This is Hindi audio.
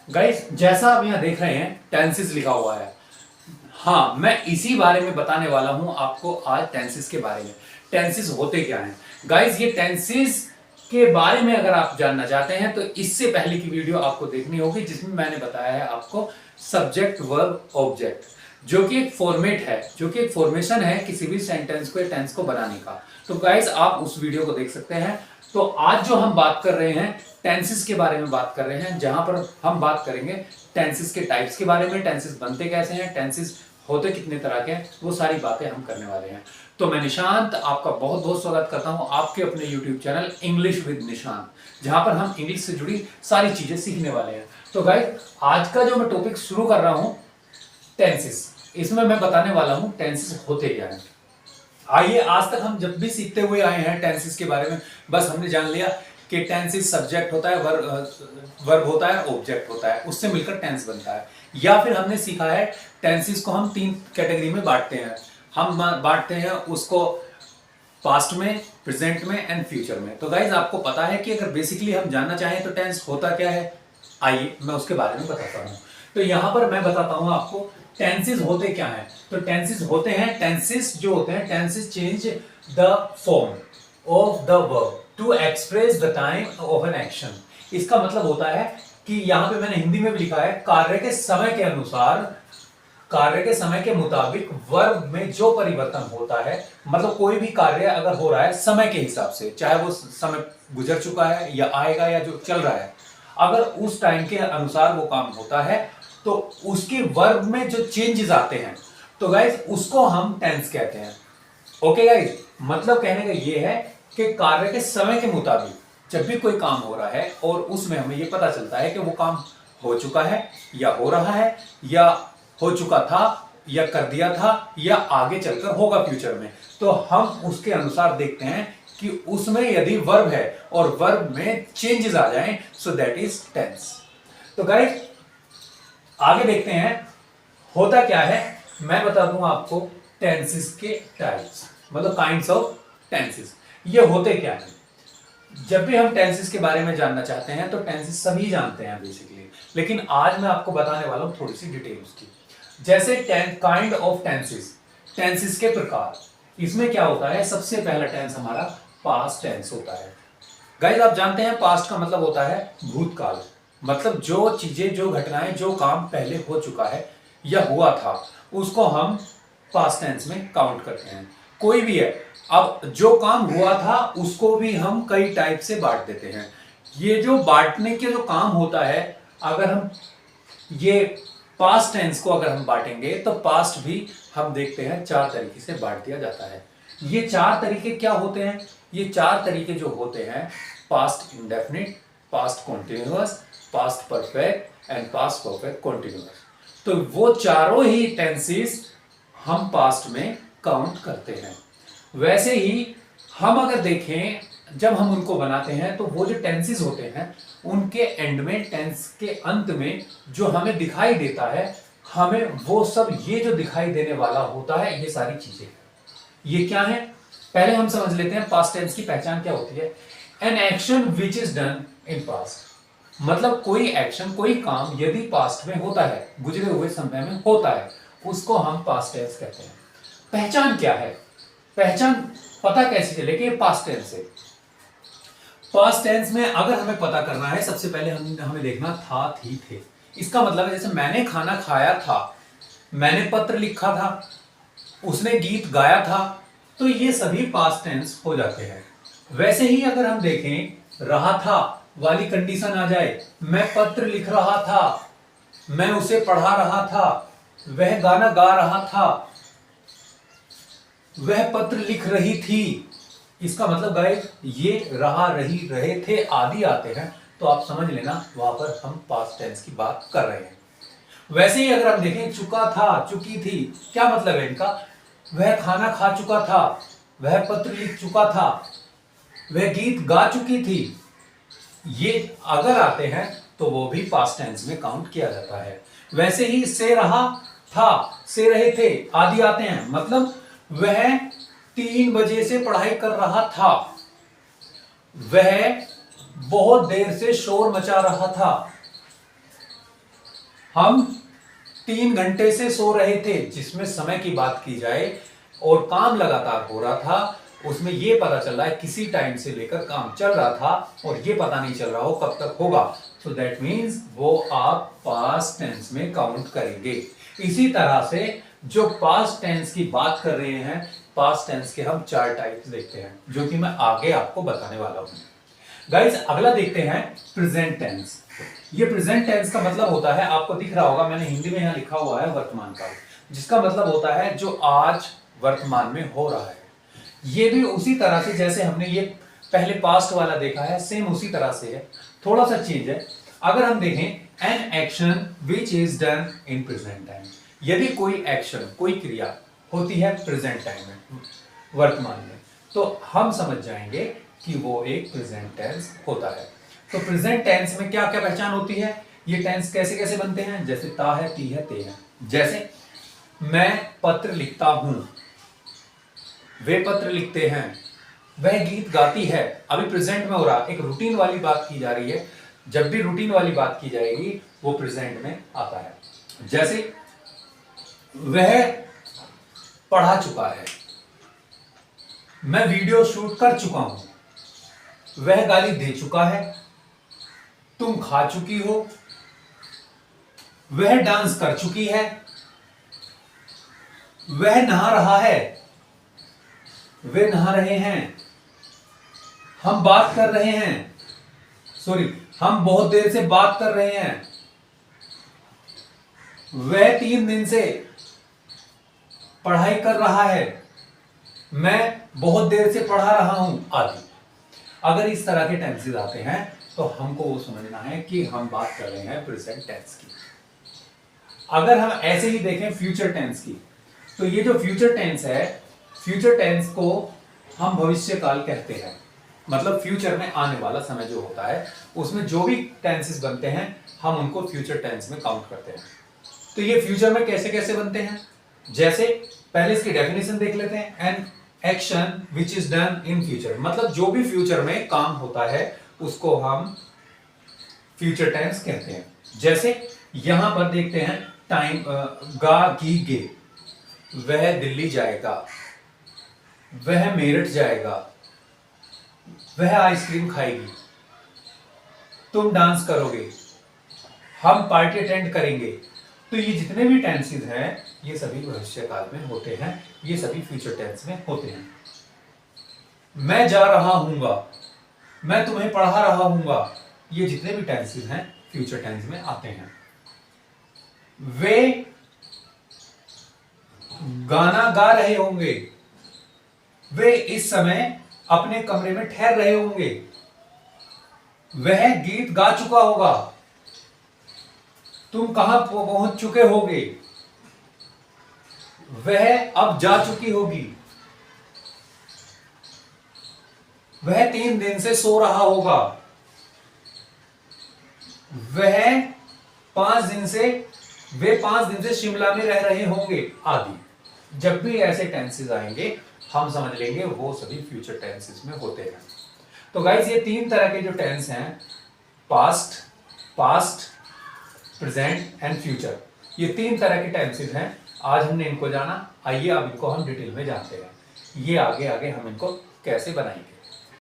गाइस जैसा आप यहाँ देख रहे हैं टेंसेस लिखा हुआ है। हाँ, मैं इसी बारे में बताने वाला हूं आपको आज टेंसेस के बारे में। टेंसेस होते क्या हैं गाइस? ये टेंसेस के बारे में अगर आप जानना चाहते हैं तो इससे पहले की वीडियो आपको देखनी होगी जिसमें मैंने बताया है आपको सब्जेक्ट वर्ब ऑब्जेक्ट, जो कि एक फॉर्मेट है, जो कि एक फॉर्मेशन है किसी भी सेंटेंस को टेंस को बनाने का। तो गाइस आप उस वीडियो को देख सकते हैं। तो आज जो हम बात कर रहे हैं टेंसेस के बारे में बात कर रहे हैं, जहां पर हम बात करेंगे टेंसेस के टाइप्स के बारे में, टेंसेस बनते कैसे हैं, टेंसेस होते कितने तरह के हैं, वो सारी बातें हम करने वाले हैं। तो मैं निशांत आपका बहुत बहुत स्वागत करता हूं आपके अपने YouTube channel English with Nishant, जहां पर हम इंग्लिश से जुड़ी सारी चीजें सीखने वाले हैं। तो गाइस आज का जो मैं टॉपिक शुरू कर रहा हूं टेंसेस, इसमें मैं बताने वाला हूं टेंसेस होते क्या हैं। आइए, आज तक हम जब भी सीखते हुए आए हैं टेंसेस के बारे में, बस हमने जान लिया कि टेंसेस सब्जेक्ट होता है, वर्ब होता है, ऑब्जेक्ट होता है, उससे मिलकर टेंस बनता है। या फिर हमने सीखा है टेंसेस को हम 3 कैटेगरी में बांटते हैं। हम बांटते हैं उसको पास्ट में, प्रेजेंट में एंड फ्यूचर में। तो गाइज आपको पता है कि अगर बेसिकली हम जानना चाहें तो टेंस होता क्या है, आइए मैं उसके बारे में बताता हूं। तो यहां पर मैं बताता हूं आपको टेंसेस होते क्या हैं। तो टेंसेस होते हैं, टेंसेस जो होते हैं, tenses change the form of the verb to express the time of an action. इसका मतलब होता है कि यहां पे मैंने हिंदी में भी लिखा है, कार्य के समय के अनुसार, कार्य के समय के मुताबिक वर्ब में जो परिवर्तन होता है, मतलब कोई भी कार्य अगर हो रहा है समय के हिसाब से, चाहे वो समय गुजर चुका है या आएगा या जो चल रहा है, अगर उस टाइम के अनुसार वो काम होता है तो उसके वर्ब में जो चेंजेस आते हैं तो गाइज उसको हम टेंस कहते हैं। ओके गाइज, मतलब कहने का ये है कि कार्य के समय के मुताबिक जब भी कोई काम हो रहा है और उसमें हमें ये पता चलता है कि वो काम हो चुका है या हो रहा है या हो चुका था या कर दिया था या आगे चलकर होगा फ्यूचर में, तो हम उसके अनुसार देखते हैं कि उसमें यदि वर्ब है और वर्ब में चेंजेस आ जाएं सो दैट इज टेंस। तो गाइस आगे देखते हैं होता क्या है। मैं बता दूं आपको टेंसेस के टाइप्स, मतलब काइंड्स ऑफ टेंसेस, ये होते क्या है। जब भी हम टेंसेस के बारे में जानना चाहते हैं तो टेंसेस सभी जानते हैं बेसिकली, लेकिन आज मैं आपको बताने वाला हूं थोड़ी सी डिटेल्स की। जैसे काइंड ऑफ टेंसेस, टेंसेस के प्रकार। इसमें क्या होता है, सबसे पहला टेंस हमारा पास्ट टेंस होता है। गाइस आप जानते हैं पास्ट का मतलब होता है भूतकाल, मतलब जो चीजें, जो घटनाएं, जो काम पहले हो चुका है या हुआ था उसको हम पास्ट टेंस में काउंट करते हैं। कोई भी है, अब जो काम हुआ था उसको भी हम कई टाइप से बांट देते हैं। ये जो बांटने के जो काम होता है, अगर हम ये पास्ट टेंस को अगर हम बांटेंगे तो पास्ट भी हम देखते हैं 4 तरीके से बांट दिया जाता है। ये 4 तरीके क्या होते हैं? ये 4 तरीके जो होते हैं, past indefinite, past continuous, past perfect and past perfect continuous. तो वो चारों ही टेंसेस हम पास्ट में काउंट करते हैं। वैसे ही हम अगर देखें, जब हम उनको बनाते हैं तो वो जो टेंसेस होते हैं उनके एंड में, टेंस के अंत में जो हमें दिखाई देता है, हमें वो सब, ये जो दिखाई देने वाला होता है, ये सारी चीजें ये क्या है, पहले हम समझ लेते हैं पास्ट टेंस की पहचान क्या होती है। An action which is done in past, मतलब कोई एक्शन, कोई काम यदि पास्ट में होता है, गुजरे हुए समय में होता है, उसको हम पास्ट टेंस कहते हैं। पहचान क्या है? पहचान पता कैसे चले कि पास्ट टेंस है। पास्ट टेंस में अगर हमें पता करना है, सबसे पहले हमें देखना था, थी, थे। इसका मतलब है जैसे मैंने खाना खाया था, मैंने पत्र लिखा था, उसने गीत गाया था, तो ये सभी पास्ट टेंस हो जाते हैं। वैसे ही अगर हम देखें रहा था वाली कंडीशन आ जाए, मैं पत्र लिख रहा था, मैं उसे पढ़ा रहा था, वह गाना गा रहा था, वह पत्र लिख रही थी, इसका मतलब गाइस ये रहा, रही, रहे थे आदि आते हैं, तो आप समझ लेना वहां पर हम पास्ट टेंस की बात कर रहे हैं। वैसे ही अगर हम देखें चुका था, चुकी थी, क्या मतलब है इनका? वह खाना खा चुका था, वह पत्र लिख चुका था, वह गीत गा चुकी थी, ये अगर आते हैं तो वो भी पास्ट टेंस में काउंट किया जाता है। वैसे ही से रहा था, से रहे थे आदि आते हैं, मतलब वह 3 बजे से पढ़ाई कर रहा था, वह बहुत देर से शोर मचा रहा था, हम 3 घंटे से सो रहे थे, जिसमें समय की बात की जाए और काम लगातार हो रहा था, उसमें यह पता चल रहा है किसी टाइम से लेकर काम चल रहा था और यह पता नहीं चल रहा हो कब तक होगा। सो दैट मीन्स वो आप पास्ट टेंस में काउंट करेंगे। इसी तरह से जो पास्ट टेंस की बात कर रहे हैं, पास्ट टेंस के हम 4 टाइप्स देखते हैं, जो कि मैं आगे आपको बताने वाला हूं। गाइस अगला देखते हैं प्रेजेंट टेंस। ये प्रेजेंट टेंस का मतलब होता है, आपको दिख रहा होगा मैंने हिंदी में यहां लिखा हुआ है वर्तमान काल, जिसका मतलब होता है जो आज वर्तमान में हो रहा है। ये भी उसी तरह से जैसे हमने ये पहले पास्ट वाला देखा है, सेम उसी तरह से है, थोड़ा सा चेंज है। अगर हम देखें an action which is done in present time, यदि कोई एक्शन कोई क्रिया होती है प्रेजेंट टाइम में, वर्तमान में, तो हम समझ जाएंगे कि वो एक प्रेजेंट टेंस होता है। तो प्रेजेंट टेंस में क्या क्या पहचान होती है, ये टेंस कैसे कैसे बनते हैं, जैसे ता है, ती है, ते है। जैसे मैं पत्र लिखता हूं, वे पत्र लिखते हैं, वह गीत गाती है, अभी प्रेजेंट में हो रहा, एक रूटीन वाली बात की जा रही है। जब भी रूटीन वाली बात की जाएगी वो प्रेजेंट में आता है। जैसे वह पढ़ा चुका है, मैं वीडियो शूट कर चुका हूं, वह गाली दे चुका है, तुम खा चुकी हो, वह डांस कर चुकी है, वह नहा रहा है, वे नहा रहे हैं, हम बात कर रहे हैं, सॉरी हम बहुत देर से बात कर रहे हैं, वह 3 दिन से पढ़ाई कर रहा है, मैं बहुत देर से पढ़ा रहा हूं, आदि। अगर इस तरह के टेंसेस आते हैं तो हमको वो समझना है कि हम बात कर रहे हैं प्रेजेंट टेंस की। अगर हम ऐसे ही देखें फ्यूचर टेंस की, तो ये जो फ्यूचर टेंस है, फ्यूचर टेंस को हम भविष्य काल कहते हैं। मतलब फ्यूचर में आने वाला समय जो होता है, उसमें जो भी टेंसेस बनते हैं हम उनको फ्यूचर टेंस में काउंट करते हैं। तो ये फ्यूचर में कैसे कैसे बनते हैं, जैसे पहले इसकी डेफिनेशन देख लेते हैं। An action which is done in future, मतलब जो भी फ्यूचर में काम होता है उसको हम फ्यूचर टेंस कहते हैं। जैसे यहां पर देखते हैं टाइम, गा गी गे, वह दिल्ली जाएगा, वह मेरठ जाएगा, वह आइसक्रीम खाएगी, तुम डांस करोगे, हम पार्टी अटेंड करेंगे। तो ये जितने भी टेंसेस हैं ये सभी भविष्य काल में होते हैं, ये सभी फ्यूचर टेंस में होते हैं। मैं जा रहा हूंगा, मैं तुम्हें पढ़ा रहा हूंगा, ये जितने भी टेंसेस हैं फ्यूचर टेंस में आते हैं। वे गाना गा रहे होंगे, वे इस समय अपने कमरे में ठहर रहे होंगे, वह गीत गा चुका होगा, तुम कहां पहुंच चुके होगे, वह अब जा चुकी होगी, वह 3 दिन से सो रहा होगा, वे 5 दिन से शिमला में रह रहे होंगे, आदि। जब भी ऐसे टेंसेस आएंगे हम समझ लेंगे वो सभी फ्यूचर टेंसेस में होते हैं। तो गाइस ये 3 तरह के जो टेंस हैं, पास्ट, प्रेजेंट एंड फ्यूचर, ये 3 तरह के टेंसेस हैं। आज हमने इनको जाना, आइए अब इनको हम डिटेल में जानते हैं। ये आगे आगे हम इनको कैसे बनाएंगे।